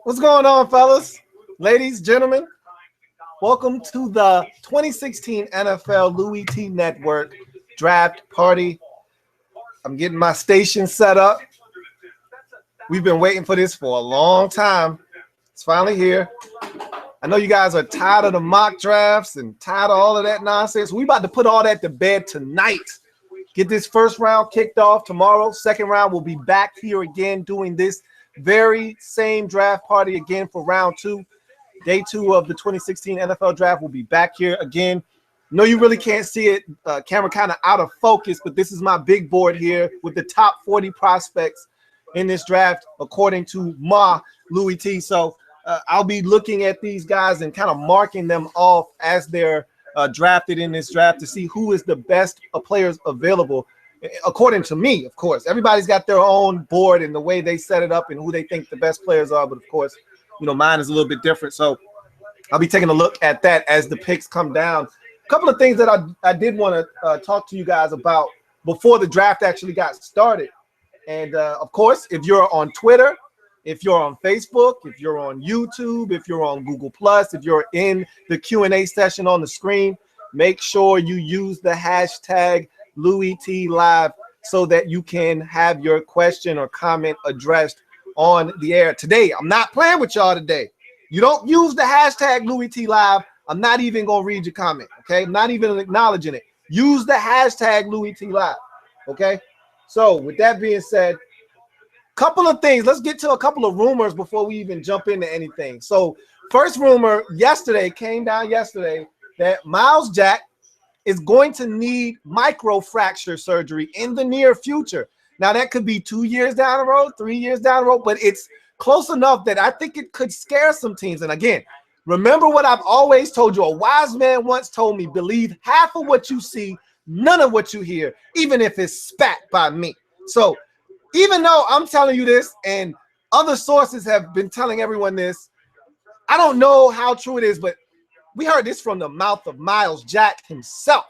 What's going on, fellas, ladies, gentlemen? Welcome to the 2016 NFL Louie Tee Network Draft Party. I'm getting my station set up. We've been waiting for this for a long time. It's finally here. I know you guys are tired of the mock drafts and tired of all of that nonsense. We about to put all that to bed tonight. Get this first round kicked off tomorrow. Second round, we'll be back here again doing this very same draft party again for round two. Day two of the 2016 NFL draft. We'll be back here again. No, you really can't see it. Camera kind of out of focus, but this is my big board here with the top 40 prospects in this draft, according to Ma Louie Tee. So I'll be looking at these guys and kind of marking them off as they're drafted in this draft to see who is the best players available. According to me, of course, everybody's got their own board and the way they set it up and who they think the best players are. But of course, you know, mine is a little bit different. So I'll be taking a look at that as the picks come down. A couple of things that I did want to talk to you guys about before the draft actually got started. And of course, if you're on Twitter, if you're on Facebook, if you're on YouTube, if you're on Google+, if you're in the Q&A session on the screen, make sure you use the hashtag Louie Tee Live so that you can have your question or comment addressed on the air today. I'm not playing with y'all today. You don't use the hashtag Louie Tee Live. I'm not even going to read your comment, okay? I'm not even acknowledging it. Use the hashtag Louie Tee Live, okay? So with that being said, couple of things. Let's get to a couple of rumors before we even jump into anything. So first rumor came down yesterday that Myles Jack is going to need microfracture surgery in the near future. Now, that could be 2 years down the road, 3 years down the road, but it's close enough that I think it could scare some teams. And again, remember what I've always told you. A wise man once told me, believe half of what you see, none of what you hear, even if it's spat by me. So even though I'm telling you this and other sources have been telling everyone this, I don't know how true it is, but we heard this from the mouth of Myles Jack himself.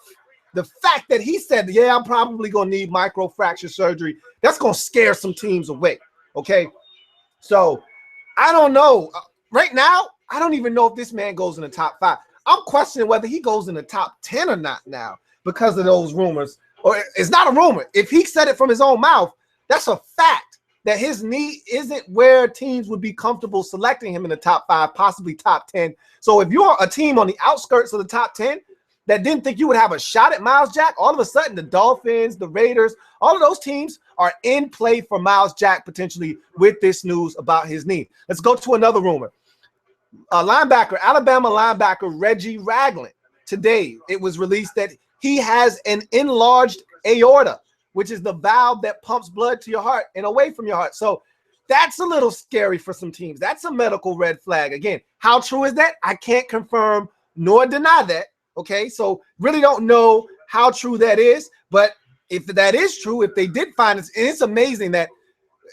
The fact that he said, yeah, I'm probably going to need microfracture surgery, that's going to scare some teams away, okay? So I don't know. Right now, I don't even know if this man goes in the top 5. I'm questioning whether he goes in the top 10 or not now because of those rumors. Or it's not a rumor. If he said it from his own mouth, that's a fact that his knee isn't where teams would be comfortable selecting him in the top 5, possibly top 10. So if you're a team on the outskirts of the top 10 that didn't think you would have a shot at Myles Jack, all of a sudden the Dolphins, the Raiders, all of those teams are in play for Myles Jack potentially with this news about his knee. Let's go to another rumor. Alabama linebacker Reggie Ragland. Today, it was released that he has an enlarged aorta, which is the valve that pumps blood to your heart and away from your heart. So that's a little scary for some teams. That's a medical red flag. Again, how true is that? I can't confirm nor deny that. Okay, so really don't know how true that is. But if that is true, if they did find it, it's amazing that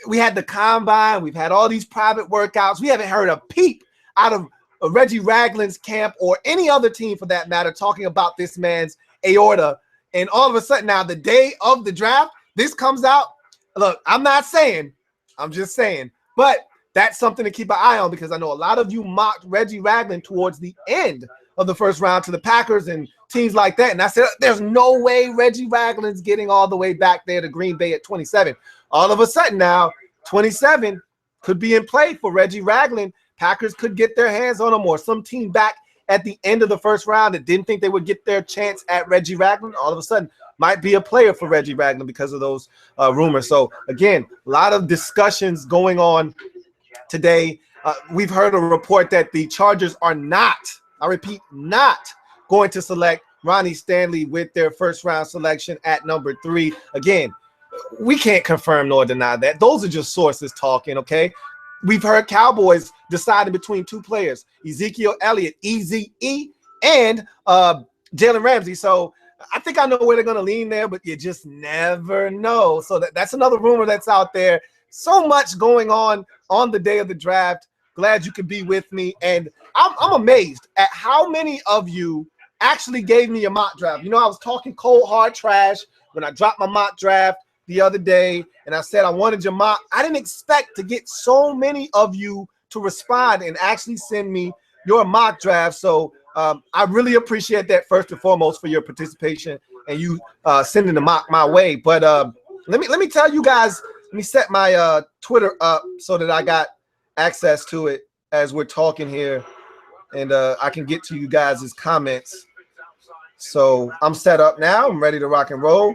we had the combine. We've had all these private workouts. We haven't heard a peep out of Reggie Ragland's camp or any other team for that matter talking about this man's aorta. And all of a sudden now, the day of the draft, this comes out. Look, I'm not saying, I'm just saying, but that's something to keep an eye on because I know a lot of you mocked Reggie Ragland towards the end of the first round to the Packers and teams like that. And I said, there's no way Reggie Ragland's getting all the way back there to Green Bay at 27. All of a sudden now, 27 could be in play for Reggie Ragland. Packers could get their hands on him or some team back at the end of the first round that didn't think they would get their chance at Reggie Ragland. All of a sudden might be a player for Reggie Ragland because of those rumors. So again, a lot of discussions going on today. We've heard a report that the Chargers are not, I repeat, not going to select Ronnie Stanley with their first round selection at number 3. Again, we can't confirm nor deny that. Those are just sources talking, okay? We've heard Cowboys deciding between 2 players, Ezekiel Elliott, EZE, and Jalen Ramsey. So I think I know where they're going to lean there, but you just never know. So that's another rumor that's out there. So much going on the day of the draft. Glad you could be with me. And I'm amazed at how many of you actually gave me a mock draft. You know, I was talking cold, hard trash when I dropped my mock draft the other day, and I said I wanted your mock. I didn't expect to get so many of you to respond and actually send me your mock draft. So I really appreciate that first and foremost for your participation and you sending the mock my way. But let me tell you guys. Let me set my Twitter up so that I got access to it as we're talking here, and I can get to you guys' comments. So I'm set up now. I'm ready to rock and roll.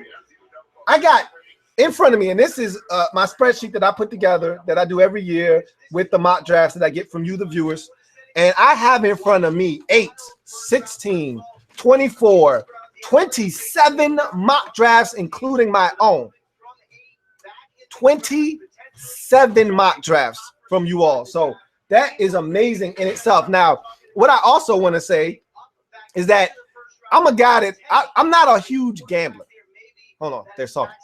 I got in front of me, and this is my spreadsheet that I put together that I do every year with the mock drafts that I get from you, the viewers. And I have in front of me 8, 16, 24, 27 mock drafts, including my own. 27 mock drafts from you all. So that is amazing in itself. Now, what I also want to say is that I'm a guy that I'm not a huge gambler. Hold on, there's something.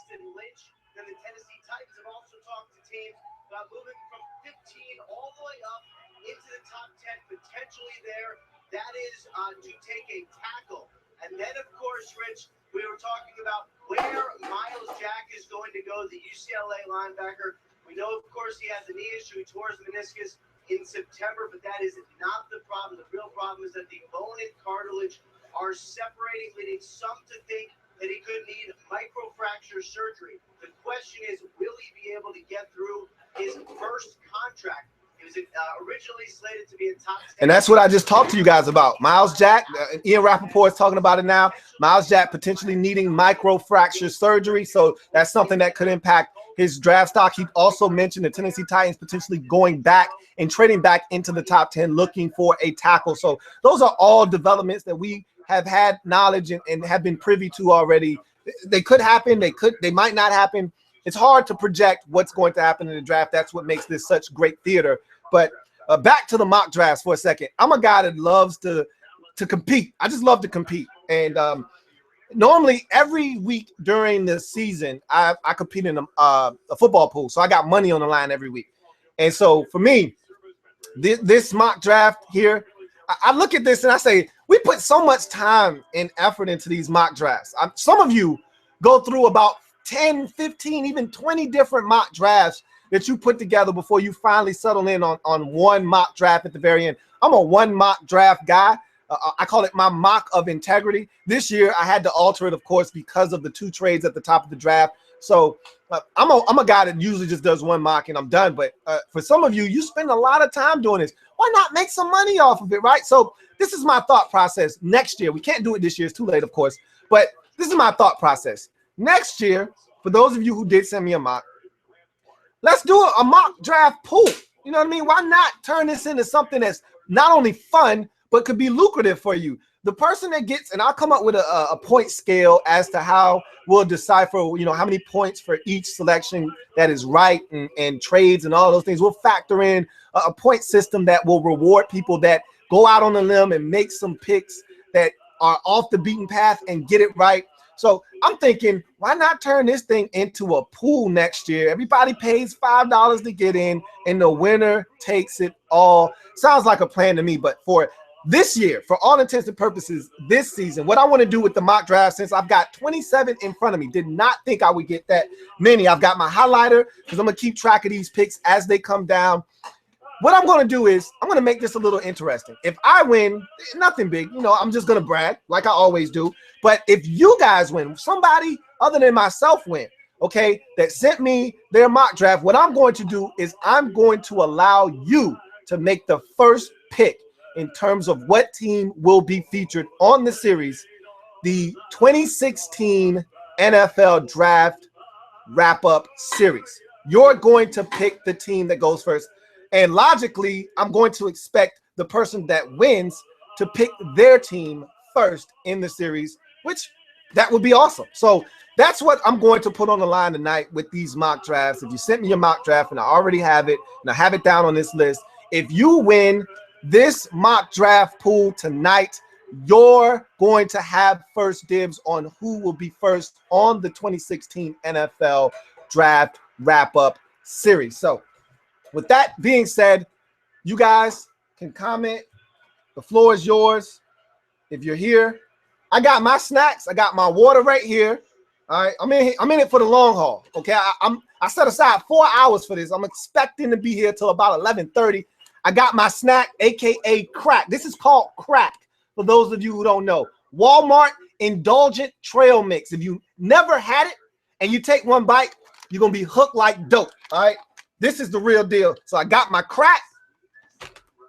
That is to take a tackle. And then, of course, Rich, we were talking about where Miles Jack is going to go, the UCLA linebacker. We know, of course, he has a knee issue. He tore his meniscus in September, but that is not the problem. The real problem is that the bone and cartilage are separating, leading some to think that he could need microfracture surgery. The question is, will he be able to get through his first contract? He was originally slated to be a top 10. And that's what I just talked to you guys about. Miles Jack, Ian Rappaport is talking about it now. Miles Jack potentially needing microfracture surgery. So that's something that could impact his draft stock. He also mentioned the Tennessee Titans potentially going back and trading back into the top 10, looking for a tackle. So those are all developments that we have had knowledge and have been privy to already. They could happen. They might not happen. It's hard to project what's going to happen in the draft. That's what makes this such great theater. But back to the mock drafts for a second. I'm a guy that loves to compete. I just love to compete. And normally every week during the season, I compete in a football pool. So I got money on the line every week. And so for me, this mock draft here, I look at this and I say, we put so much time and effort into these mock drafts. Some of you go through about 10, 15, even 20 different mock drafts that you put together before you finally settle in on one mock draft at the very end. I'm a one mock draft guy. I call it my mock of integrity. This year, I had to alter it, of course, because of the 2 trades at the top of the draft. So I'm a guy that usually just does one mock and I'm done. But for some of you, you spend a lot of time doing this. Why not make some money off of it, right? So this is my thought process next year. We can't do it this year. It's too late, of course. But this is my thought process. Next year, for those of you who did send me a mock, let's do a mock draft pool. You know what I mean? Why not turn this into something that's not only fun, but could be lucrative for you? The person that gets, and I'll come up with a point scale as to how we'll decipher, how many points for each selection that is right and trades and all those things. We'll factor in a point system that will reward people that go out on a limb and make some picks that are off the beaten path and get it right. So I'm thinking, why not turn this thing into a pool next year? Everybody pays $5 to get in, and the winner takes it all. Sounds like a plan to me, but for this year, for all intents and purposes, this season, what I want to do with the mock draft, since I've got 27 in front of me, did not think I would get that many. I've got my highlighter because I'm going to keep track of these picks as they come down. What I'm going to do is I'm going to make this a little interesting. If I win, nothing big, I'm just going to brag like I always do. But if you guys win, somebody other than myself win, okay, that sent me their mock draft, what I'm going to do is I'm going to allow you to make the first pick in terms of what team will be featured on the series, the 2016 NFL Draft Wrap-Up Series. You're going to pick the team that goes first. And logically, I'm going to expect the person that wins to pick their team first in the series, which that would be awesome. So that's what I'm going to put on the line tonight with these mock drafts. If you sent me your mock draft and I already have it, and I have it down on this list, if you win this mock draft pool tonight, you're going to have first dibs on who will be first on the 2016 NFL Draft Wrap-Up Series. So with that being said, you guys can comment. The floor is yours. If you're here, I got my snacks. I got my water right here. All right, I'm in it for the long haul. Okay, I set aside 4 hours for this. I'm expecting to be here till about 11:30. I got my snack, aka crack. This is called crack for those of you who don't know. Walmart Indulgent Trail Mix. If you never had it and you take one bite, you're gonna be hooked like dope. All right, this is the real deal. So I got my crack,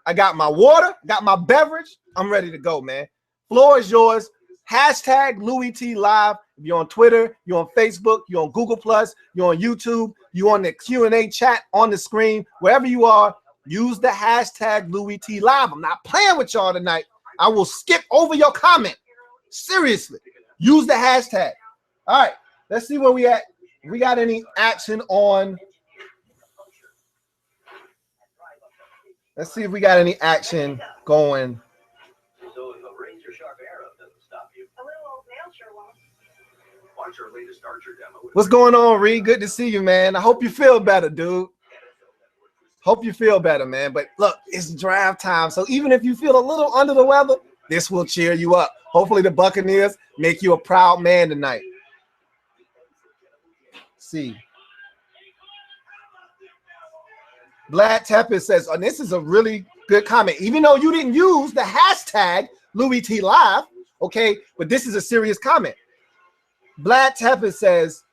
I got my water, got my beverage. I'm ready to go, man. Floor is yours. Hashtag Louie Tee Live. If you're on Twitter, you're on Facebook, you're on Google Plus, you're on YouTube, you're on the Q&A chat on the screen, wherever you are, use the hashtag Louie Tee Live. I'm not playing with y'all tonight. I will skip over your comment. Seriously, use the hashtag. All right, let's see where we at. We got any action on? Let's see if we got any action going. So if a razor sharp arrow doesn't stop you, a little old nail sure won't. Watch our latest Archer demo. What's going on, Reed? Good to see you, man. I hope you feel better, dude. Hope you feel better, man. But look, it's draft time. So even if you feel a little under the weather, this will cheer you up. Hopefully the Buccaneers make you a proud man tonight. Let's see. Vlad Tepes says, and this is a really good comment. Even though you didn't use the hashtag Louie Tee Live, okay, but this is a serious comment. Vlad Tepes says,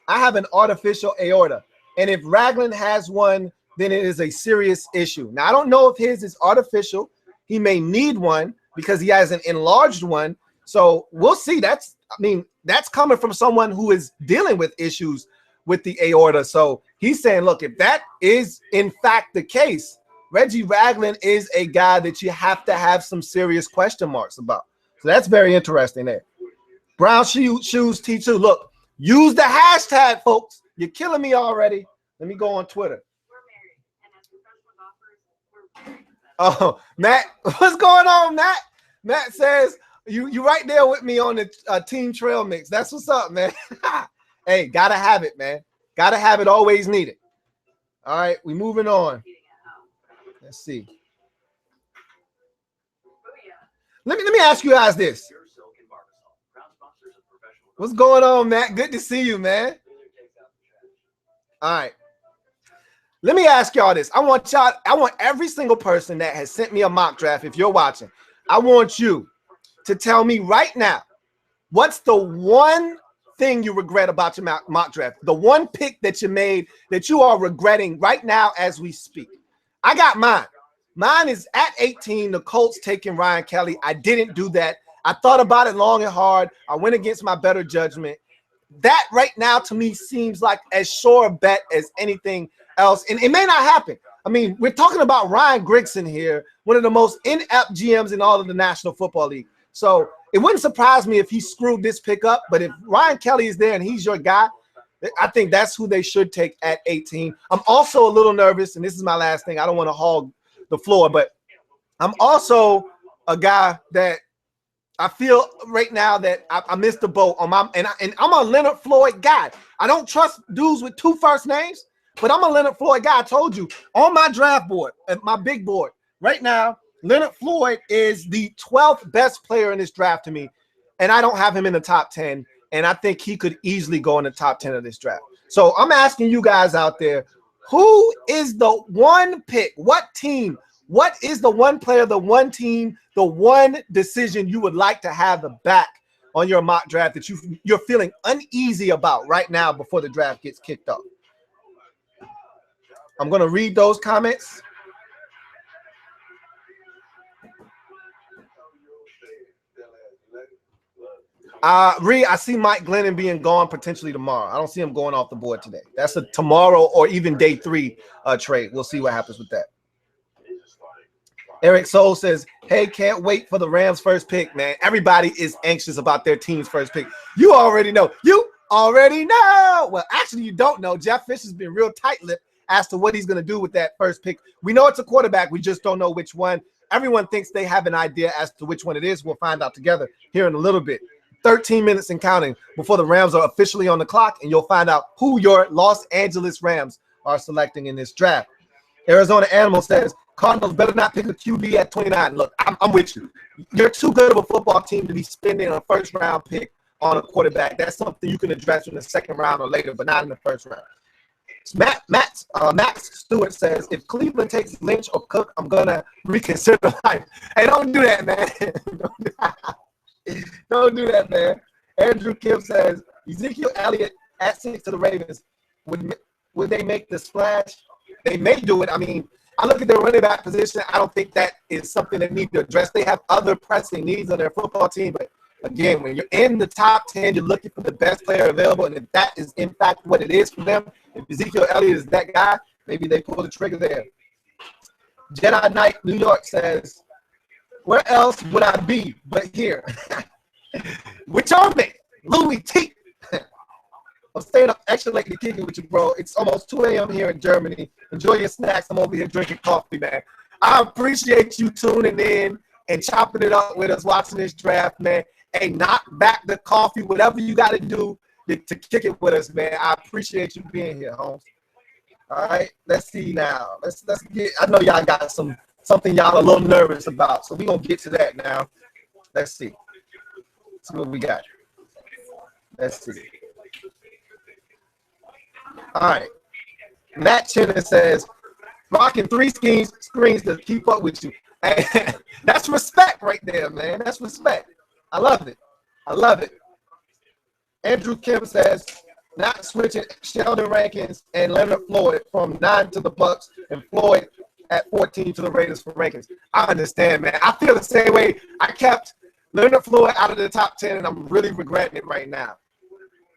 I have an artificial aorta, and if Ragland has one, then it is a serious issue. Now, I don't know if his is artificial. He may need one because he has an enlarged one. So we'll see. That's coming from someone who is dealing with issues with the aorta. So he's saying, look, if that is in fact the case, Reggie Ragland is a guy that you have to have some serious question marks about. So that's very interesting there. Brown Shoes T2. Look, use the hashtag, folks. You're killing me already. Let me go on Twitter. Oh, Matt, what's going on, Matt? Matt says, you right there with me on the team trail mix. That's what's up, man. Hey, gotta have it, man. Gotta have it, always need it. All right, we moving on. Let's see. Let me ask you guys this. What's going on, Matt? Good to see you, man. All right. Let me ask y'all this. I want every single person that has sent me a mock draft, if you're watching, I want you to tell me right now, what's the one thing you regret about your mock draft? The one pick that you made that you are regretting right now as we speak. I got mine. Mine is at 18, the Colts taking Ryan Kelly. I didn't do that. I thought about it long and hard. I went against my better judgment. That right now to me seems like as sure a bet as anything else. And it may not happen. I mean, we're talking about Ryan Grigson here, one of the most inept GMs in all of the National Football League. So it wouldn't surprise me if he screwed this pick up. But if Ryan Kelly is there and he's your guy, I think that's who they should take at 18. I'm also a little nervous, and this is my last thing. I don't want to hog the floor, but I'm also a guy that I feel right now that I missed the boat on my and I'm a Leonard Floyd guy. I don't trust dudes with two first names, but I'm a Leonard Floyd guy. I told you on my draft board, my big board right now, Leonard Floyd is the 12th best player in this draft to me, and I don't have him in the top 10. And I think he could easily go in the top 10 of this draft. So I'm asking you guys out there, who is the one pick? What team? What is the one player, the one team, the one decision you would like to have the back on your mock draft that you're feeling uneasy about right now before the draft gets kicked off? I'm going to read those comments. I see Mike Glennon being gone potentially tomorrow. I don't see him going off the board today. That's a tomorrow or even day 3 trade. We'll see what happens with that. Eric Soul says, hey, can't wait for the Rams' first pick, man. Everybody is anxious about their team's first pick. You already know. You already know. Well, actually, you don't know. Jeff Fisher's been real tight-lipped as to what he's going to do with that first pick. We know it's a quarterback. We just don't know which one. Everyone thinks they have an idea as to which one it is. We'll find out together here in a little bit. 13 minutes and counting before the Rams are officially on the clock, and you'll find out who your Los Angeles Rams are selecting in this draft. Arizona Animal says, Cardinals better not pick a QB at 29. Look, I'm with you. You're too good of a football team to be spending a first-round pick on a quarterback. That's something you can address in the second round or later, but not in the first round. Max Stewart says, if Cleveland takes Lynch or Cook, I'm gonna reconsider life. Hey, don't do that, man. Don't do that, man. Andrew Kim says, Ezekiel Elliott at 6 to the Ravens. Would they make the splash? They may do it. I mean, I look at their running back position. I don't think that is something they need to address. They have other pressing needs on their football team. But again, when you're in the top 10, you're looking for the best player available. And if that is, in fact, what it is for them, if Ezekiel Elliott is that guy, maybe they pull the trigger there. Jedi Knight New York says, where else would I be but here? Which on me? Louie Tee. I'm staying up extra late to kick it with you, bro. It's almost 2 a.m. here in Germany. Enjoy your snacks. I'm over here drinking coffee, man. I appreciate you tuning in and chopping it up with us, watching this draft, man. Hey, knock back the coffee, whatever you got to do to kick it with us, man. I appreciate you being here, Holmes. All right, let's see now. Let's get. I know y'all got something y'all a little nervous about, so we're gonna get to that now. Let's see. Let's see what we got. Let's see. All right. Matt Chinner says, rocking 3 screens to keep up with you. Hey, that's respect right there, man. That's respect. I love it. I love it. Andrew Kim says, not switching Sheldon Rankins and Leonard Floyd from 9 to the Bucks and Floyd at 14 to the Raiders for Rankins. I understand, man. I feel the same way. I kept Leonard Floyd out of the top 10, and I'm really regretting it right now.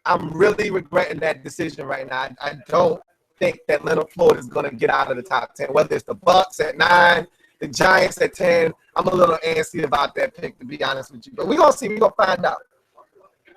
I'm really regretting that decision right now. I don't think that Leonard Floyd is going to get out of the top 10, whether it's the Bucks at 9, the Giants at 10. I'm a little antsy about that pick, to be honest with you. But we're going to see. We're going to find out.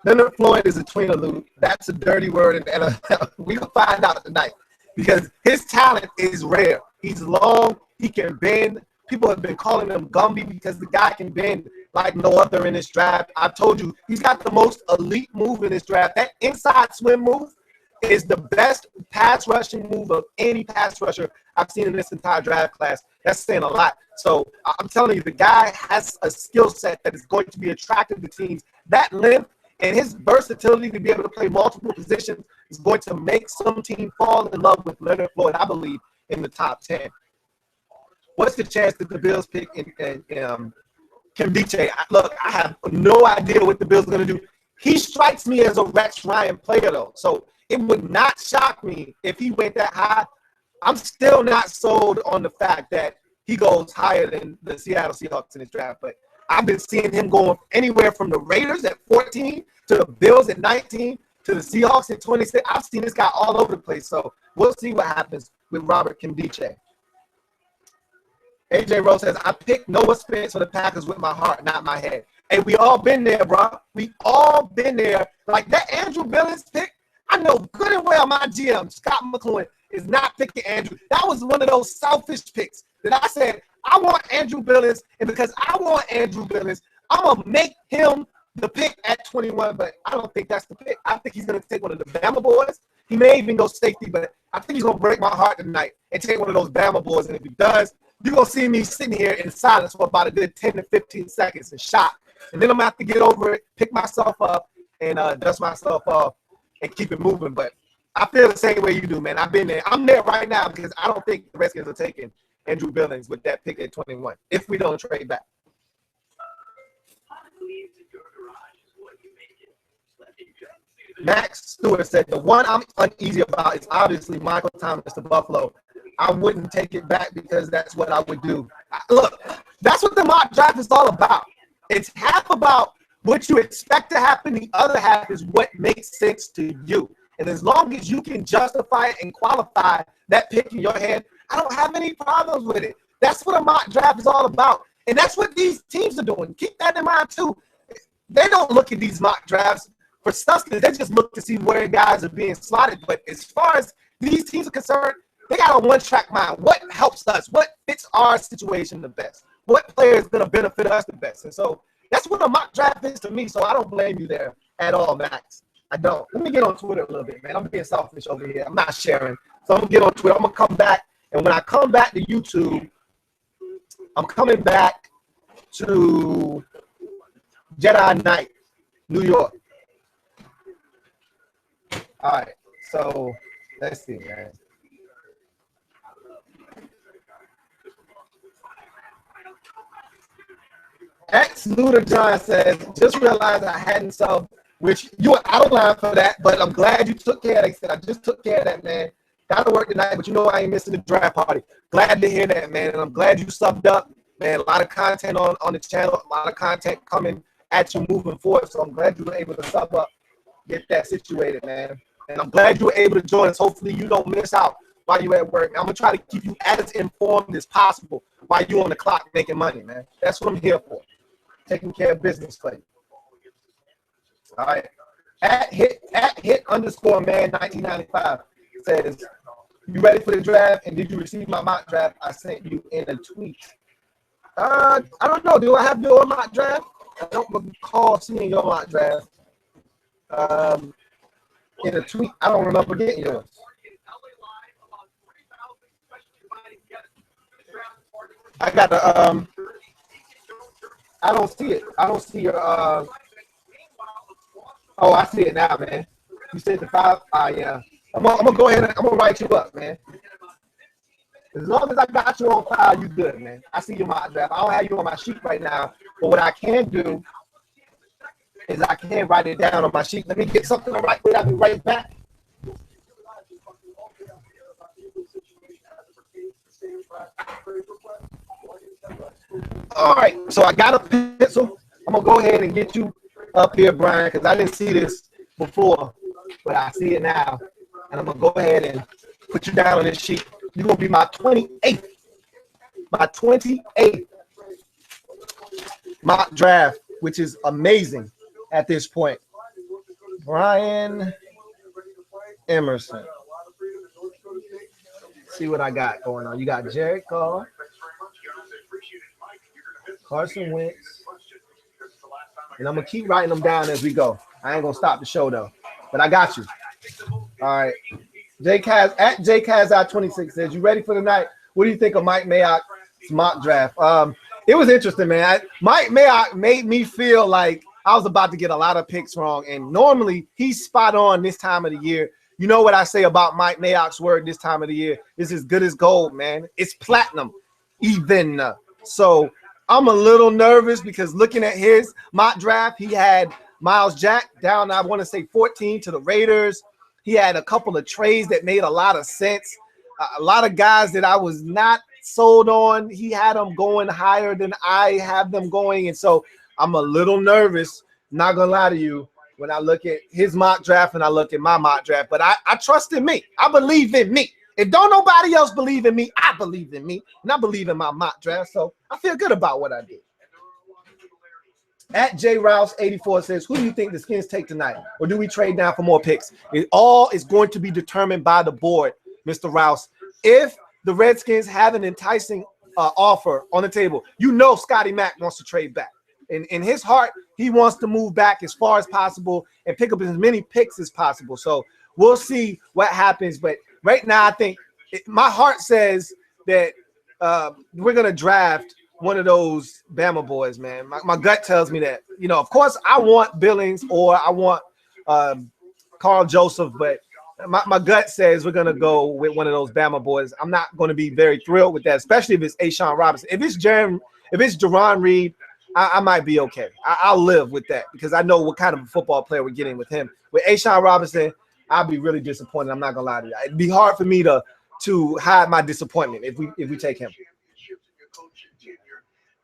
Leonard Floyd is a tweenaloo. That's a dirty word in the NFL. We're going to find out tonight because his talent is rare. He's long. He can bend. People have been calling him Gumby because the guy can bend like no other in this draft. I've told you, he's got the most elite move in this draft. That inside swim move is the best pass rushing move of any pass rusher I've seen in this entire draft class. That's saying a lot. So I'm telling you, the guy has a skill set that is going to be attractive to teams. That length and his versatility to be able to play multiple positions is going to make some team fall in love with Leonard Floyd, I believe, in the top 10. What's the chance that the Bills pick Kimbiche? Look, I have no idea what the Bills are going to do. He strikes me as a Rex Ryan player, though. So it would not shock me if he went that high. I'm still not sold on the fact that he goes higher than the Seattle Seahawks in this draft. But I've been seeing him going anywhere from the Raiders at 14 to the Bills at 19 to the Seahawks at 26. I've seen this guy all over the place. So we'll see what happens with Robert Kimbiche. AJ Rose says, I picked Noah Spence for the Packers with my heart, not my head. Hey, we all been there, bro. We all been there. Like that Andrew Billings pick, I know good and well my GM, Scott McLuhan, is not picking Andrew. That was one of those selfish picks that I said, I want Andrew Billings, and because I want Andrew Billings, I'm going to make him the pick at 21, but I don't think that's the pick. I think he's going to take one of the Bama boys. He may even go safety, but I think he's going to break my heart tonight and take one of those Bama boys, and if he does, you're going to see me sitting here in silence for about a good 10 to 15 seconds in shock. And then I'm going to have to get over it, pick myself up, and dust myself off and keep it moving. But I feel the same way you do, man. I've been there. I'm there right now because I don't think the Redskins are taking Andrew Billings with that pick at 21 if we don't trade back. Max Stewart said, the one I'm uneasy about is obviously Michael Thomas to Buffalo. I wouldn't take it back because that's what I would do. Look, that's what the mock draft is all about. It's half about what you expect to happen. The other half is what makes sense to you. And as long as you can justify and qualify that pick in your head, I don't have any problems with it. That's what a mock draft is all about. And that's what these teams are doing. Keep that in mind, too. They don't look at these mock drafts for substance. They just look to see where guys are being slotted. But as far as these teams are concerned, they got a one-track mind. What helps us? What fits our situation the best? What player is going to benefit us the best? And so that's what a mock draft is to me. So I don't blame you there at all, Max. I don't. Let me get on Twitter a little bit, man. I'm being selfish over here. I'm not sharing. So I'm going to get on Twitter. I'm going to come back. And when I come back to YouTube, I'm coming back to Jedi Knight, New York. All right. So Let's see, man. X Luda John says, just realized I hadn't subbed, which you were out of line for that, but I'm glad you took care of that. Said I just took care of that, man. Gotta work tonight, but you know I ain't missing the draft party. Glad to hear that, man. And I'm glad you subbed up, man. A lot of content on the channel, a lot of content coming at you moving forward. So I'm glad you were able to sub up, get that situated, man. And I'm glad you were able to join us. Hopefully you don't miss out while you're at work. I'm gonna try to keep you as informed as possible while you're on the clock making money, man. That's what I'm here for. Taking care of business for you. All right. At hit underscore man 1995 says, you ready for the draft? And did you receive my mock draft I sent you in a tweet? I don't know. Do I have your mock draft? I don't recall seeing your mock draft. In a tweet. I don't remember getting yours. I got the I don't see it. I don't see your oh, I see it now, man. You said the 5. Yeah. I'm gonna go ahead and I'm gonna write you up, man. As long as I got you on file, you good, man. I see your mock draft. I don't have you on my sheet right now, but what I can do is I can write it down on my sheet. Let me get something to write with. I'll be right back. All right, so I got a pencil. I'm gonna go ahead and get you up here, Brian, because I didn't see this before, but I see it now. And I'm gonna go ahead and put you down on this sheet. You're gonna be my 28th mock draft, which is amazing at this point. Brian Emerson. See what I got going on. You got Jared Goff, Carson Wentz, and I'm gonna keep writing them down as we go. I ain't gonna stop the show though, but I got you. All right. JCaz at JCaz26 says, you ready for the night? What do you think of Mike Mayock's mock draft? It was interesting, man. Mike Mayock made me feel like I was about to get a lot of picks wrong, and normally he's spot on this time of the year. You know what I say about Mike Mayock's word this time of the year? It's as good as gold, man. It's platinum even. So I'm a little nervous because looking at his mock draft, he had Miles Jack down, I want to say 14 to the Raiders. He had a couple of trades that made a lot of sense. A lot of guys that I was not sold on, he had them going higher than I have them going. And so I'm a little nervous, not going to lie to you, when I look at his mock draft and I look at my mock draft. But I trust in me. I believe in me. If don't nobody else believe in me, I believe in me. And I believe in my mock draft. So I feel good about what I did. At J Rouse 84 says, who do you think the Skins take tonight? Or do we trade down for more picks? It all is going to be determined by the board, Mr. Rouse. If the Redskins have an enticing offer on the table, you know Scotty Mack wants to trade back. In his heart, he wants to move back as far as possible and pick up as many picks as possible. So we'll see what happens. But right now, I think my heart says that we're going to draft one of those Bama boys, man. My gut tells me that. You know, of course, I want Billings or I want Carl Joseph, but my gut says we're going to go with one of those Bama boys. I'm not going to be very thrilled with that, especially if it's Ashawn Robinson. If it's Jaron Reed, I might be okay. I'll live with that because I know what kind of a football player we're getting with him. With Ashawn Robinson, I'll be really disappointed. I'm not going to lie to you. It'd be hard for me to hide my disappointment if we take him.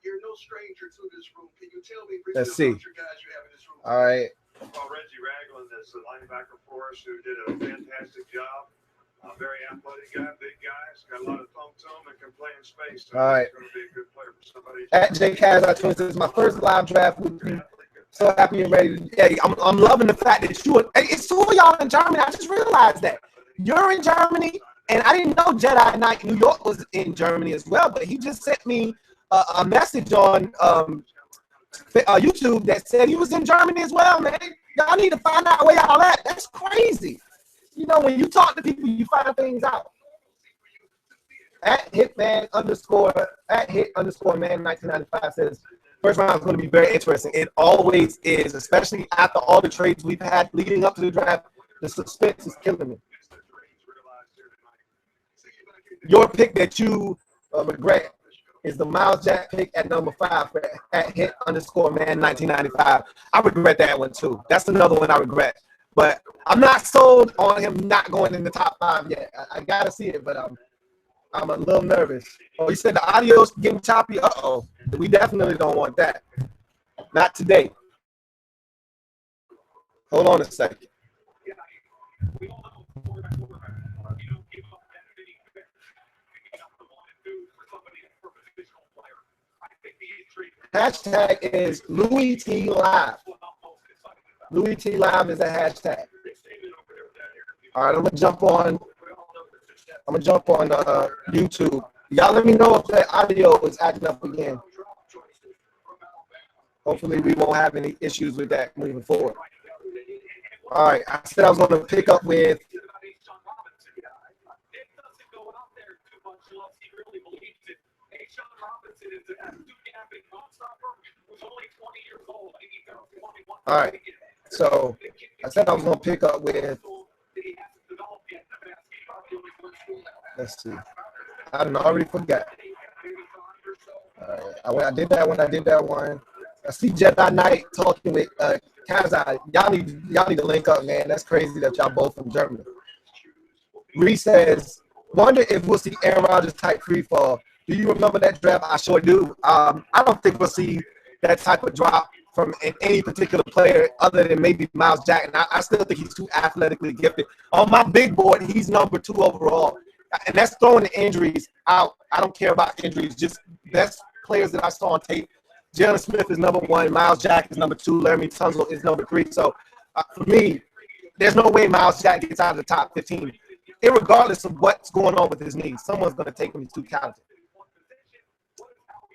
You're no stranger to this room. Can you tell me Let's see. Guys you have in this room? All right. Well, Reggie Ragland is the linebacker for us who did a fantastic job. Very athletic guy, big guy. He's got a lot of thumb to him and can play in space. So all right. He's going to be a good player for somebody. At JCaz, this is my first live draft with you. So happy and ready. Hey, I'm loving the fact that it's two of y'all in Germany. I just realized that. You're in Germany, and I didn't know Jedi Knight New York was in Germany as well, but he just sent me a message on YouTube that said he was in Germany as well, man. Y'all need to find out where y'all at. That's crazy. You know, when you talk to people, you find things out. At hit man underscore man 1995 says, first round is going to be very interesting. It always is, especially after all the trades we've had leading up to the draft. The suspense is killing me. your pick that you regret is the Miles Jack pick at number 5 at hit_man 1995. I regret that one too. That's another one I regret. But I'm not sold on him not going in the top 5 yet. I gotta see it, but I'm a little nervous. Oh, you said the audio's getting choppy? Uh-oh. We definitely don't want that. Not today. Hold on a second. Hashtag is Louie Tee Live. Louie Tee Live is a hashtag. All right, I'm gonna jump on YouTube. Y'all let me know if that audio is acting up again. Hopefully we won't have any issues with that moving forward. All right, I said I was gonna pick up with all right, so I said I was gonna pick up with, let's see, I already forgot. All right, I did that one. I see Jedi Knight talking with Kazai. Y'all need to link up, man. That's crazy that y'all both from Germany. Reese says, wonder if we'll see Aaron Rodgers type free fall. Do you remember that draft? I sure do. I don't think we'll see that type of drop from any particular player other than maybe Miles Jack. And I still think he's too athletically gifted. On my big board, he's number 2 overall. And that's throwing the injuries out. I don't care about injuries. Just best players that I saw on tape. Jalen Smith is number 1. Miles Jack is number 2. Laramie Tunzel is number 3. So for me, there's no way Miles Jack gets out of the top 15. Irregardless of what's going on with his knees, someone's going to take him. He's too talented.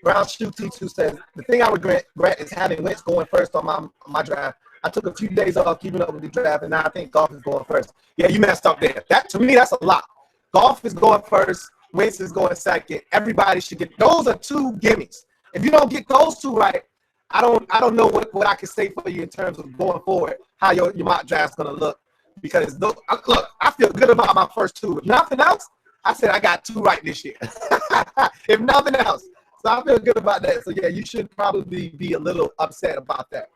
Brown Shoe T2 says, the thing I regret is having Wentz going first on my draft. I took a few days off keeping up with the draft, and now I think Goff is going first. Yeah, you messed up there. That, to me, that's a lot. Goff is going first. Wentz is going second. Everybody should get – those are 2 gimmies. If you don't get those 2 right, I don't know what I can say for you in terms of going forward, how your mock draft's going to look. Because, look, I feel good about my first 2. If nothing else, I said I got 2 right this year. If nothing else. So I feel good about that. So, yeah, you should probably be a little upset about that.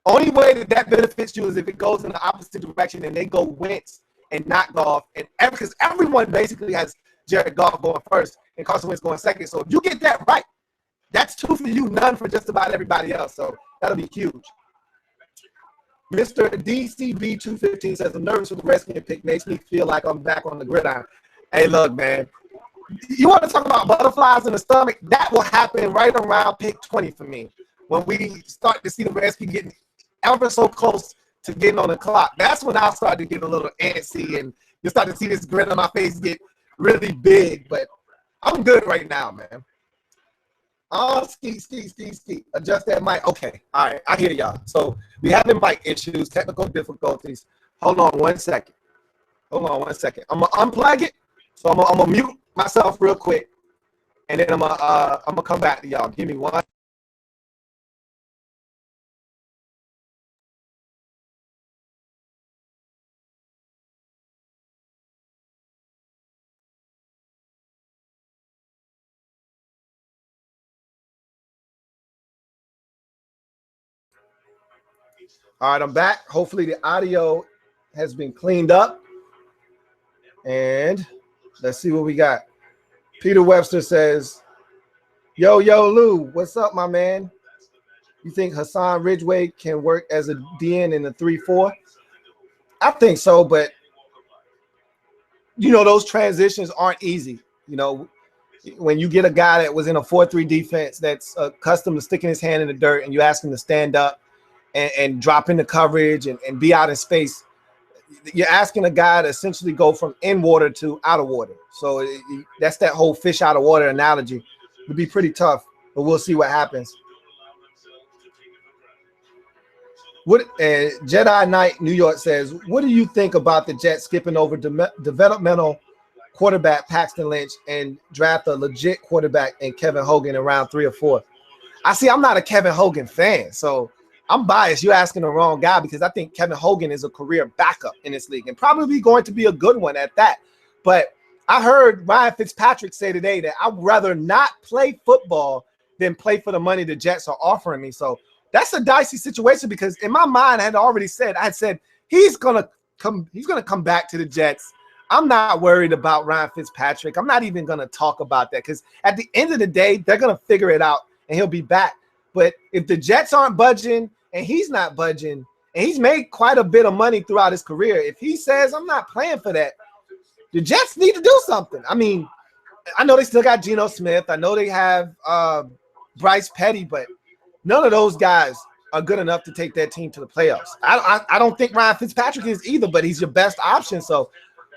Only way that benefits you is if it goes in the opposite direction and they go Wentz and not Goff. And because everyone basically has Jared Goff going first and Carson Wentz going second. So if you get that right, that's 2 for you, none for just about everybody else. So that'll be huge. Mr. DCB215 says, I'm nervous with the Redskin pick. Makes me feel like I'm back on the gridiron. Hey, look, man. You want to talk about butterflies in the stomach? That will happen right around pick 20 for me. When we start to see the Redskins getting ever so close to getting on the clock. That's when I'll start to get a little antsy and you start to see this grin on my face get really big. But I'm good right now, man. Oh, ski. Adjust that mic. Okay. All right. I hear y'all. So we having mic issues, technical difficulties. Hold on one second. I'm going to unplug it. So I'm going to mute myself real quick. And then I'm going to come back to y'all. Give me one. All right, I'm back. Hopefully the audio has been cleaned up. And let's see what we got. Peter Webster says, yo, Lou, what's up, my man? You think Hassan Ridgeway can work as a DN in the 3-4? I think so, but, those transitions aren't easy. When you get a guy that was in a 4-3 defense that's accustomed to sticking his hand in the dirt and you ask him to stand up and drop into coverage and be out in space, you're asking a guy to essentially go from in water to out of water. So that's that whole fish out of water analogy. It would be pretty tough, but we'll see what happens. Jedi Knight New York says, what do you think about the Jets skipping over developmental quarterback Paxton Lynch and draft a legit quarterback in Kevin Hogan in round 3 or 4? I'm not a Kevin Hogan fan, so I'm biased. You're asking the wrong guy because I think Kevin Hogan is a career backup in this league and probably going to be a good one at that. But I heard Ryan Fitzpatrick say today that I'd rather not play football than play for the money the Jets are offering me. So that's a dicey situation because in my mind, I had said he's gonna come back to the Jets. I'm not worried about Ryan Fitzpatrick. I'm not even gonna talk about that because at the end of the day, they're gonna figure it out and he'll be back. But if the Jets aren't budging and he's not budging, and he's made quite a bit of money throughout his career, if he says I'm not playing for that, the Jets need to do something. I mean, I know they still got Geno Smith. I know they have Bryce Petty, but none of those guys are good enough to take that team to the playoffs. I don't think Ryan Fitzpatrick is either, but he's your best option. So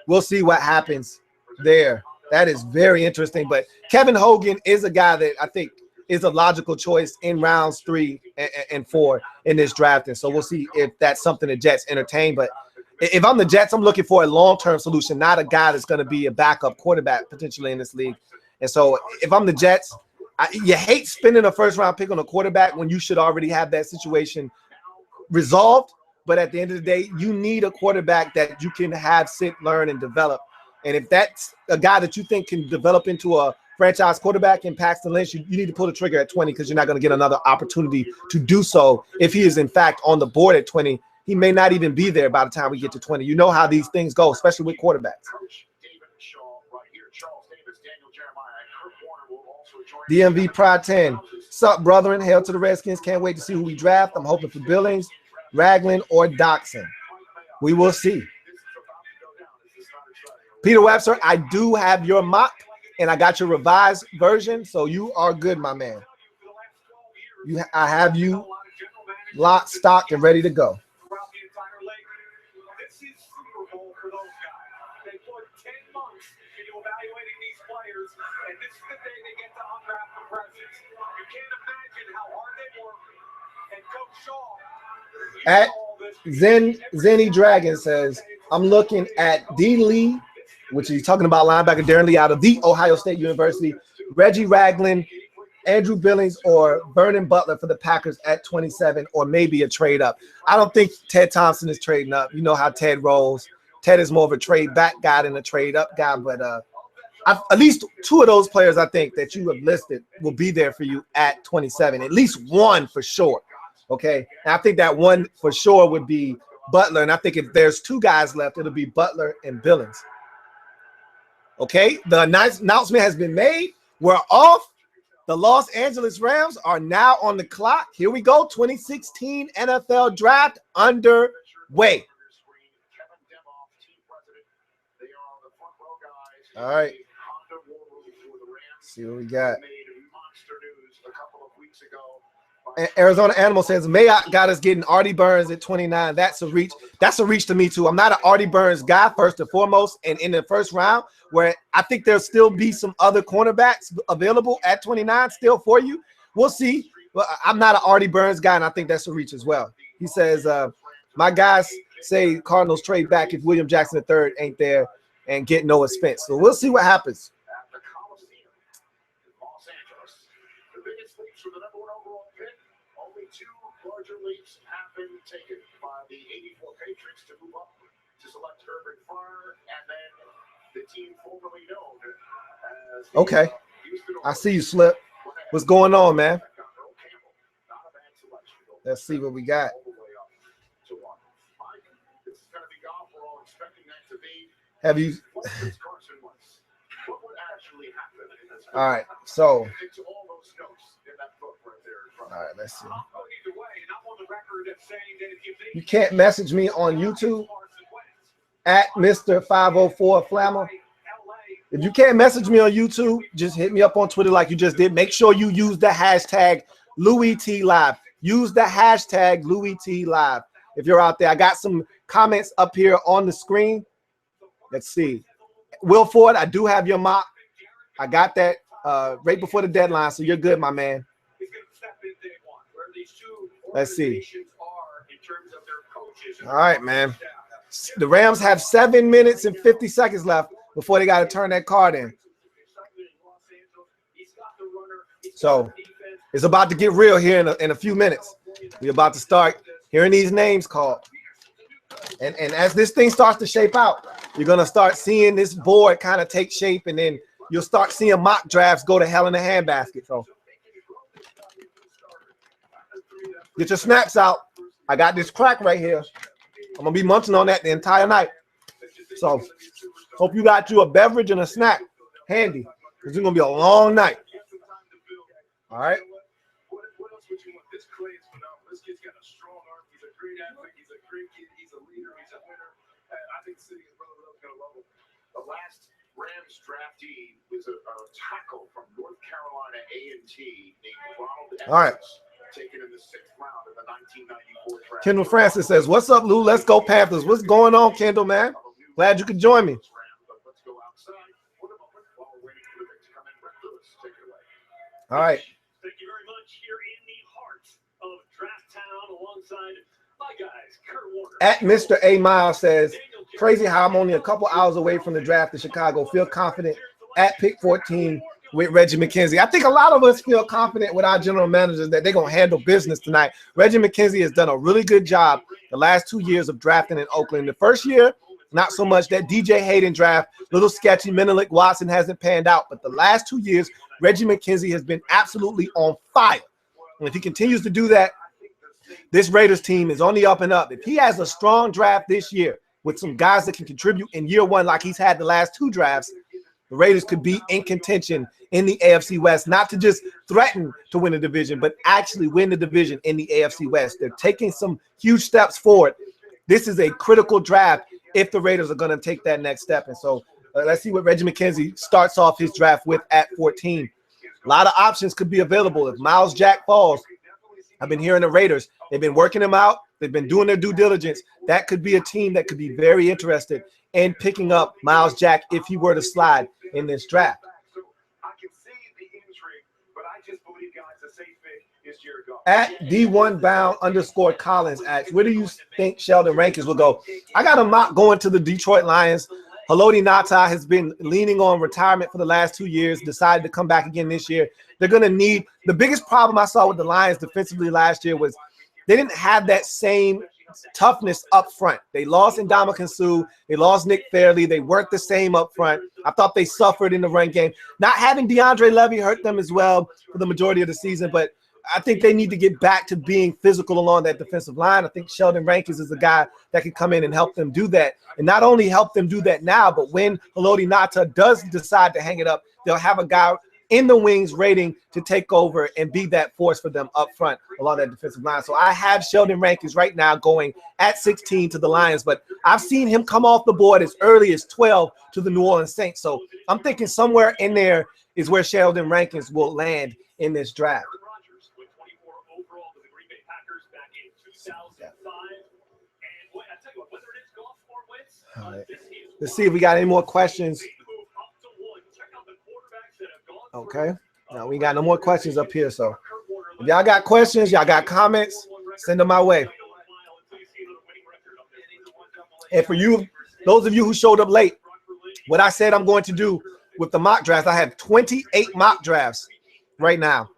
we'll see what happens there. That is very interesting. But Kevin Hogan is a guy that I think is a logical choice in rounds 3 and 4 in this draft. And so we'll see if that's something the Jets entertain. But if I'm the Jets, I'm looking for a long-term solution, not a guy that's going to be a backup quarterback potentially in this league. And so if I'm the Jets, you hate spending a first-round pick on a quarterback when you should already have that situation resolved. But at the end of the day, you need a quarterback that you can have sit, learn, and develop. And if that's a guy that you think can develop into a franchise quarterback in Paxton Lynch, you need to pull the trigger at 20 because you're not going to get another opportunity to do so if he is, in fact, on the board at 20. He may not even be there by the time we get to 20. You know how these things go, especially with quarterbacks. DMV Pride 10. Sup, brethren? Hail to the Redskins. Can't wait to see who we draft. I'm hoping for Billings, Ragland, or Doxson. We will see. Peter Webster, I do have your mock, and I got your revised version, so you are good, my man. I have you locked, stocked, and ready to go. At Zenny Dragon says, I'm looking at D. Lee, which he's talking about linebacker Darren Lee out of the Ohio State University, Reggie Ragland, Andrew Billings, or Vernon Butler for the Packers at 27, or maybe a trade up. I don't think Ted Thompson is trading up. You know how Ted rolls. Ted is more of a trade back guy than a trade up guy, but at least 2 of those players I think that you have listed will be there for you at 27, at least one for sure. Okay, and I think that one for sure would be Butler, and I think if there's 2 guys left, it'll be Butler and Billings. Okay, the announcement has been made. We're off. The Los Angeles Rams are now on the clock. Here we go. 2016 NFL Draft underway. All right. See what we got. Arizona Animal says Mayock got us getting Artie Burns at 29. That's a reach. That's a reach to me too. I'm not an Artie Burns guy first and foremost, and in the first round, where I think there'll still be some other cornerbacks available at 29 still for you. We'll see. But I'm not an Artie Burns guy, and I think that's a reach as well. He says my guys say Cardinals trade back if William Jackson III ain't there and get Noah Spence. So we'll see what happens. Larger leaps have been taken by the 84 Patriots to move up to select Urban Fire, and then the team formerly known as okay. I see you, Slip. What's going on, man? Let's see what we got. Have you? All right, so. All right, let's see. You can't message me on YouTube at Mr. 504 Flammer. If you can't message me on YouTube, just hit me up on Twitter like you just did. Make sure you use the hashtag Louie Tee Live. Use the hashtag Louie Tee Live if you're out there. I got some comments up here on the screen. Let's see. Will Ford, I do have your mock. I got that right before the deadline, so you're good, my man. Let's see. All right, man. The Rams have 7 minutes and 50 seconds left before they got to turn that card in. So it's about to get real here in a few minutes. We're about to start hearing these names called. And as this thing starts to shape out, you're going to start seeing this board kind of take shape, and then you'll start seeing mock drafts go to hell in a handbasket. So get your snacks out. I got this crack right here. I'm going to be munching on that the entire night. So hope you got you a beverage and a snack handy, because it's going to be a long night. All right. What else would you want? This Clay is phenomenal. This kid's got a strong arm. He's a great athlete. He's a great kid. He's a leader. He's a winner. I think City is really going to love him. The last Rams draftee was a tackle from North Carolina A&T named Ronald Evans. All right. Taken in the 6th round of the 1994 draft. Kendall Francis says, "What's up, Lou? Let's go Panthers." What's going on, Kendall, man? Glad you could join me. Let's go outside. What about while we're waiting for the pick to come in? Brett Lewis, take it away. All right. Thank you very much. Here in the heart of Draft Town, alongside my guys, Kurt Warner. At Mr. A. Miles says, "Crazy how I'm only a couple hours away from the draft in Chicago. Feel confident at pick 14 with Reggie McKenzie." I think a lot of us feel confident with our general managers that they're going to handle business tonight. Reggie McKenzie has done a really good job the last 2 years of drafting in Oakland. The first year, not so much. That DJ Hayden draft, little sketchy. Menelik Watson hasn't panned out. But the last 2 years, Reggie McKenzie has been absolutely on fire. And if he continues to do that, this Raiders team is on the up and up. If he has a strong draft this year with some guys that can contribute in year one like he's had the last 2 drafts, the Raiders could be in contention in the AFC West, not to just threaten to win the division, but actually win the division in the AFC West. They're taking some huge steps forward. This is a critical draft if the Raiders are going to take that next step. And so let's see what Reggie McKenzie starts off his draft with at 14. A lot of options could be available. If Miles Jack falls, I've been hearing the Raiders. They've been working him out. They've been doing their due diligence. That could be a team that could be very interested in picking up Miles Jack if he were to slide in this draft. So I can see the intrigue, but I just believe, guys, the safe pick is Jared Goff. At D1bound_Collins asks, where do you think Sheldon Rankins will go? I got a mock going to the Detroit Lions. Haloti Ngata has been leaning on retirement for the last 2 years, decided to come back again this year. They're going to need – the biggest problem I saw with the Lions defensively last year was they didn't have that same toughness up front. They lost Ndamukong Suh. They lost Nick Fairley. They weren't the same up front. I thought they suffered in the run game. Not having DeAndre Levy hurt them as well for the majority of the season, but I think they need to get back to being physical along that defensive line. I think Sheldon Rankins is a guy that can come in and help them do that. And not only help them do that now, but when Haloti Ngata does decide to hang it up, they'll have a guy in the wings waiting to take over and be that force for them up front along that defensive line. So I have Sheldon Rankins right now going at 16 to the Lions, but I've seen him come off the board as early as 12 to the New Orleans Saints. So I'm thinking somewhere in there is where Sheldon Rankins will land in this draft. All right. Let's see if we got any more questions. Okay. Now we got no more questions up here. So if y'all got questions, y'all got comments, send them my way. And for you, those of you who showed up late, what I said I'm going to do with the mock drafts, I have 28 mock drafts right now.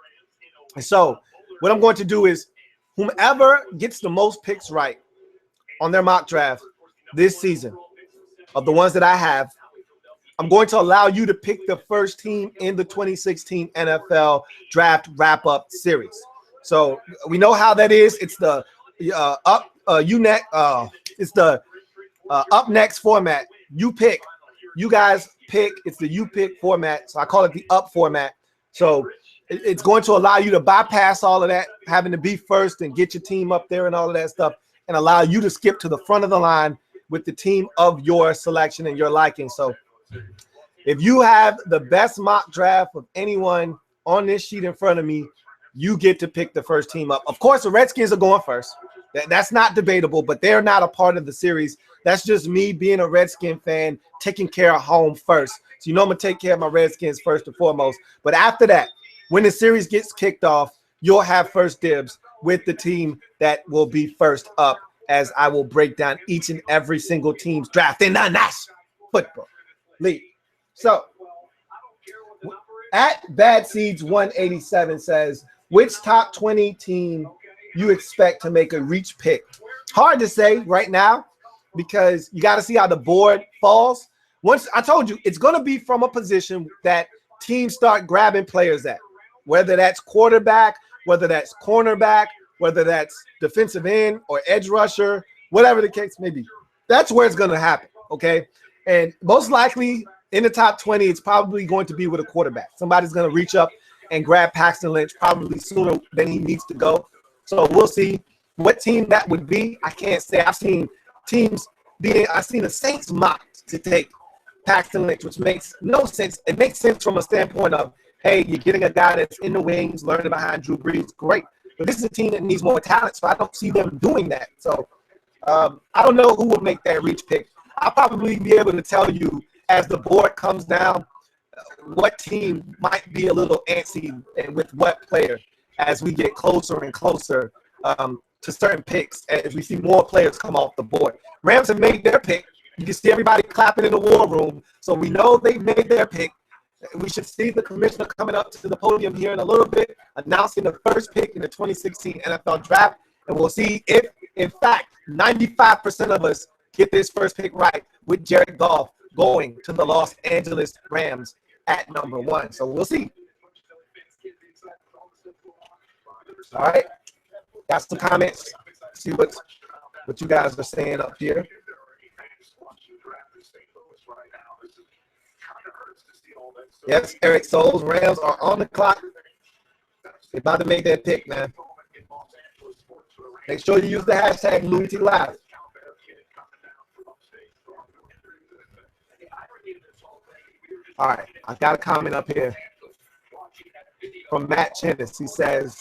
And so what I'm going to do is whomever gets the most picks right on their mock draft this season of the ones that I have, I'm going to allow you to pick the first team in the 2016 NFL Draft Wrap-Up Series. So we know how that is. It's the up next format. You pick. You guys pick. It's the you pick format. So I call it the up format. So it's going to allow you to bypass all of that, having to be first and get your team up there and all of that stuff, and allow you to skip to the front of the line with the team of your selection and your liking. So if you have the best mock draft of anyone on this sheet in front of me, you get to pick the first team up. Of course, the Redskins are going first. That's not debatable, but they're not a part of the series. That's just me being a Redskin fan, taking care of home first. So you know I'm going to take care of my Redskins first and foremost. But after that, when the series gets kicked off, you'll have first dibs with the team that will be first up, as I will break down each and every single team's draft in the National Football League. So, at Bad Seeds 187 says, which top 20 team you expect to make a reach pick? Hard to say right now. because you got to see how the board falls. Once I told you, it's going to be from a position that teams start grabbing players at, whether that's quarterback, whether that's cornerback, whether that's defensive end or edge rusher, whatever the case may be. That's where it's going to happen, okay? And most likely in the top 20, it's probably going to be with a quarterback. Somebody's going to reach up and grab Paxton Lynch probably sooner than he needs to go. So we'll see what team that would be. I can't say. I've seen teams I've seen the Saints mocked to take Paxton Lynch, which makes no sense. It makes sense from a standpoint of, hey, you're getting a guy that's in the wings, learning behind Drew Brees. Great. But this is a team that needs more talent, so I don't see them doing that. So I don't know who would make that reach pick. I'll probably be able to tell you as the board comes down what team might be a little antsy and with what player as we get closer and closer to certain picks as we see more players come off the board. Rams have made their pick. You can see everybody clapping in the war room. So we know they've made their pick. We should see the commissioner coming up to the podium here in a little bit, announcing the first pick in the 2016 NFL draft. And we'll see if, in fact, 95% of us get this first pick right with Jared Goff going to the Los Angeles Rams at number 1. So we'll see. All right. Got some comments. See what you guys are saying up here. Yes, Eric Souls, Rams are on the clock. They're about to make their pick, man. Make sure you use the hashtag Louie Tee Live. All right, I've got a comment up here from Matt Chennis. He says,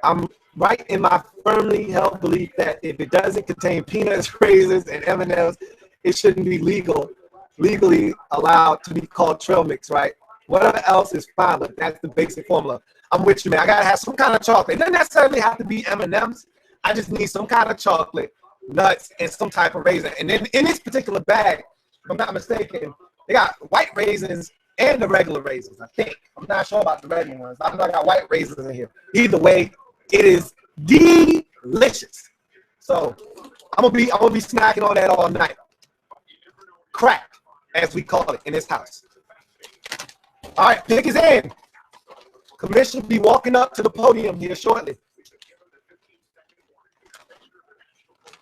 I'm right in my firmly held belief that if it doesn't contain peanuts, raisins, and M&Ms, it shouldn't be legally allowed to be called trail mix, right? Whatever else is fine, but that's the basic formula. I'm with you, man. I gotta have some kind of chocolate. It doesn't necessarily have to be M&Ms. I just need some kind of chocolate, nuts, and some type of raisin. And then in this particular bag, if I'm not mistaken, they got white raisins and the regular raisins, I think. I'm not sure about the regular ones. I know I got white raisins in here. Either way, it is delicious. So I'm gonna be snacking on that all night. Crack, as we call it in this house. All right, pick is in. Commission will be walking up to the podium here shortly.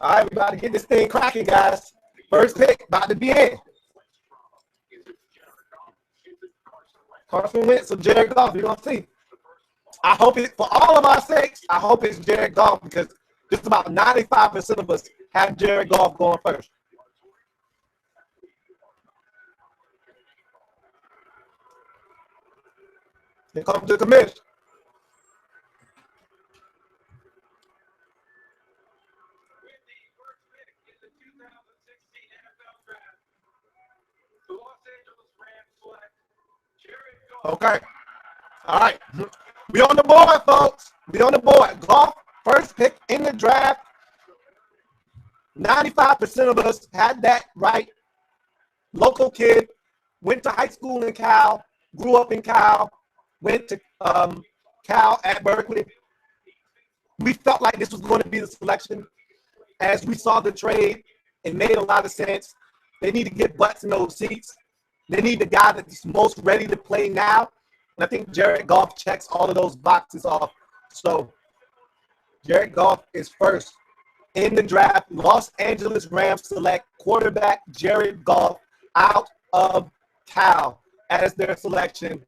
All right, we about to get this thing cracking, guys. First pick about to be in. Carson Wentz or Jared Goff, you're gonna see. I hope it, for all of our sakes, I hope it's Jared Goff because just about 95% of us have Jared Goff going first. Here comes the commission. Okay. All right. We on the board, folks. We on the board. Goff, first pick in the draft. 95% of us had that right. Local kid, went to high school in Cal, grew up in Cal, went to Cal at Berkeley. We felt like this was going to be the selection. As we saw the trade, it made a lot of sense. They need to get butts in those seats. They need the guy that's most ready to play now. And I think Jared Goff checks all of those boxes off. So Jared Goff is first in the draft. Los Angeles Rams select quarterback Jared Goff out of Cal as their selection.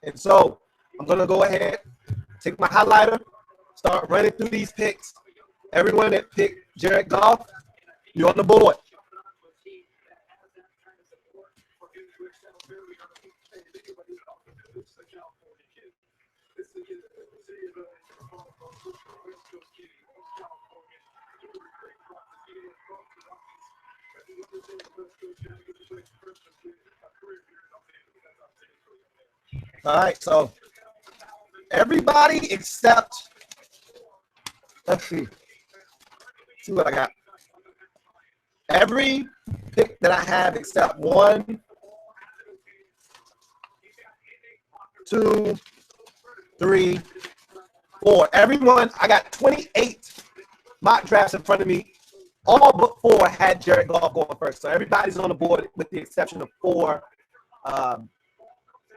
And so I'm going to go ahead, take my highlighter, start running through these picks. Everyone that picked Jared Goff, you're on the board. All right, so everybody except, let's see what I got. Every pick that I have except 1, 2, 3, 4. Everyone, I got 28 mock drafts in front of me. all but 4 had Jared Goff going first. So everybody's on the board with the exception of 4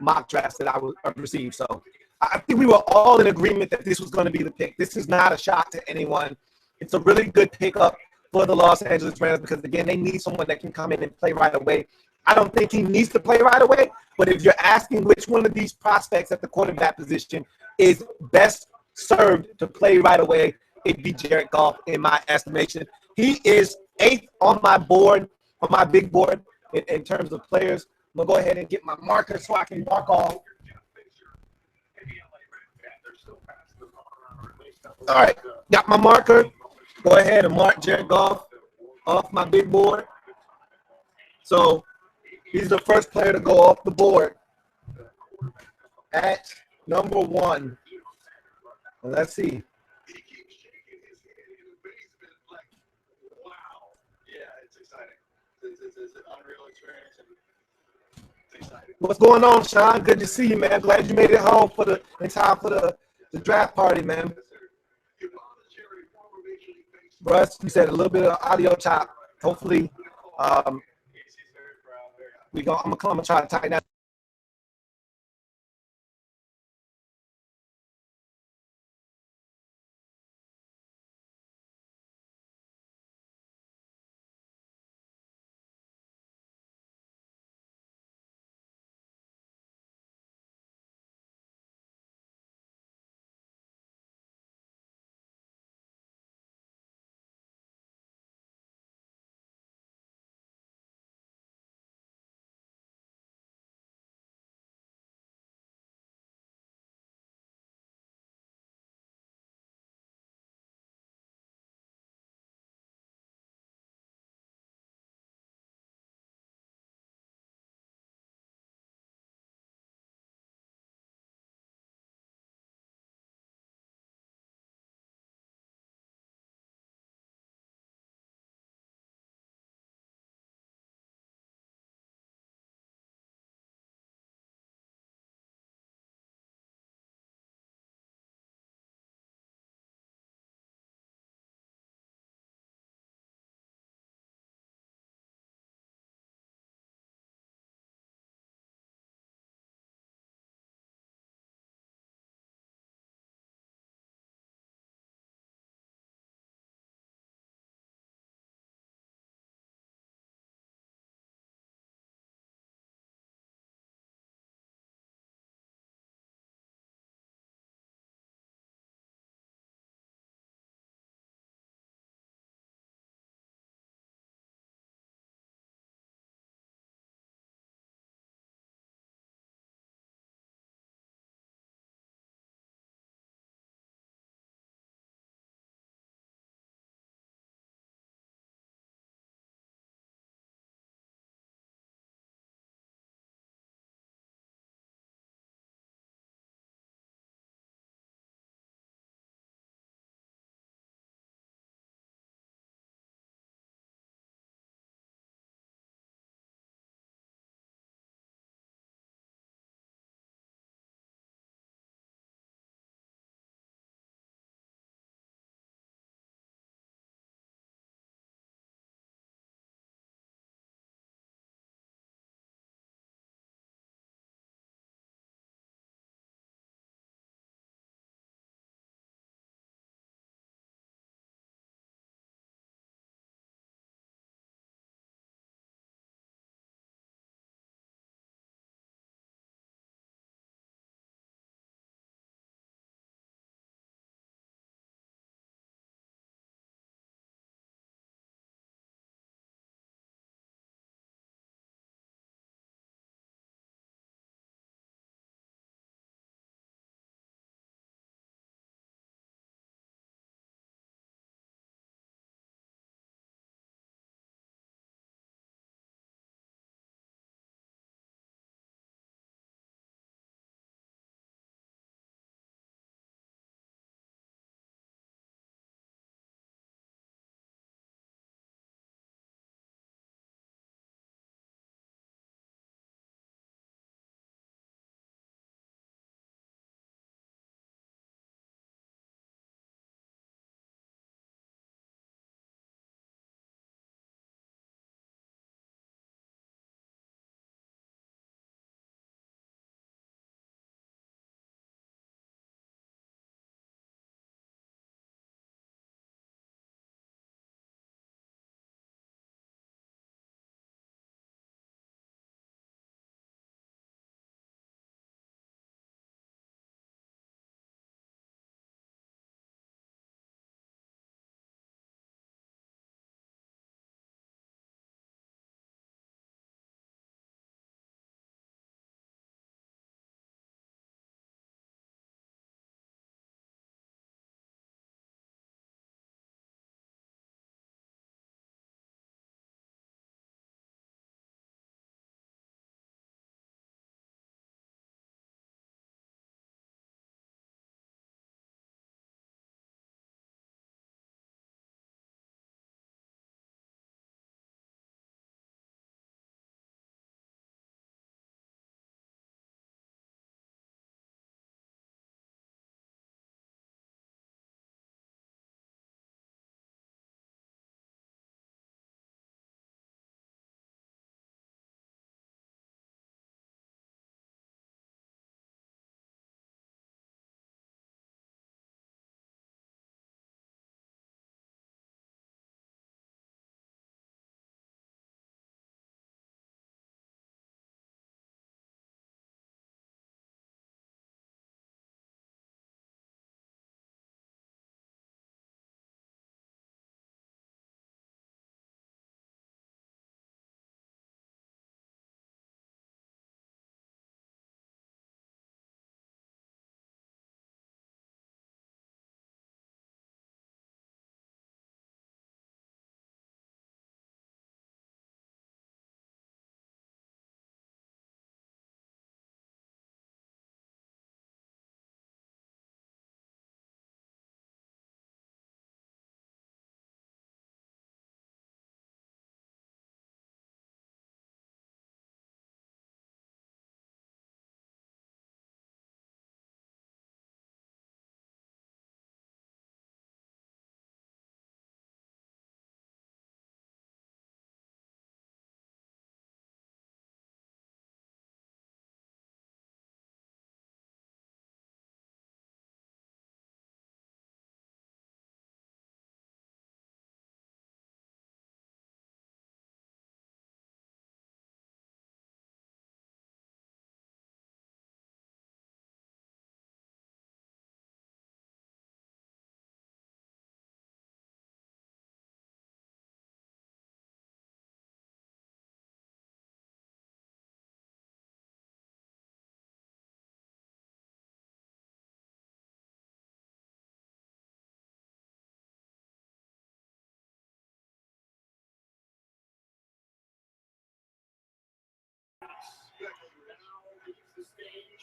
mock drafts that I've received. So I think we were all in agreement that this was going to be the pick. This is not a shock to anyone. It's a really good pickup for the Los Angeles Rams because, again, they need someone that can come in and play right away. I don't think he needs to play right away, but if you're asking which one of these prospects at the quarterback position is best served to play right away, it'd be Jared Goff in my estimation. He is 8th on my board, on my big board in terms of players. I'm going to go ahead and get my marker so I can mark off. All right, got my marker. Go ahead and mark Jared Goff off my big board. So he's the first player to go off the board at number 1. And let's see. He keeps shaking his head in amazement, like, wow. Yeah, it's exciting. It's an unreal experience. And it's exciting. What's going on, Sean? Good to see you, man. Glad you made it home in time for the draft party, man. Russ, you said a little bit of audio chop. Hopefully, I'm gonna try to tighten that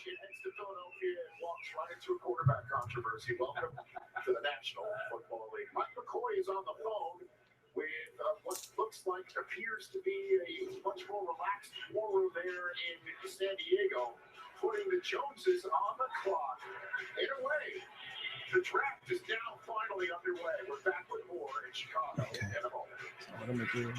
She heads to Philadelphia and walks right into a quarterback controversy. Welcome to the National Football League. Mike McCoy is on the phone with what looks like appears to be a much more relaxed war room there in San Diego, putting the Joneses on the clock. In a way, the draft is now finally underway. We're back with more in Chicago in a moment. So what I'm gonna do?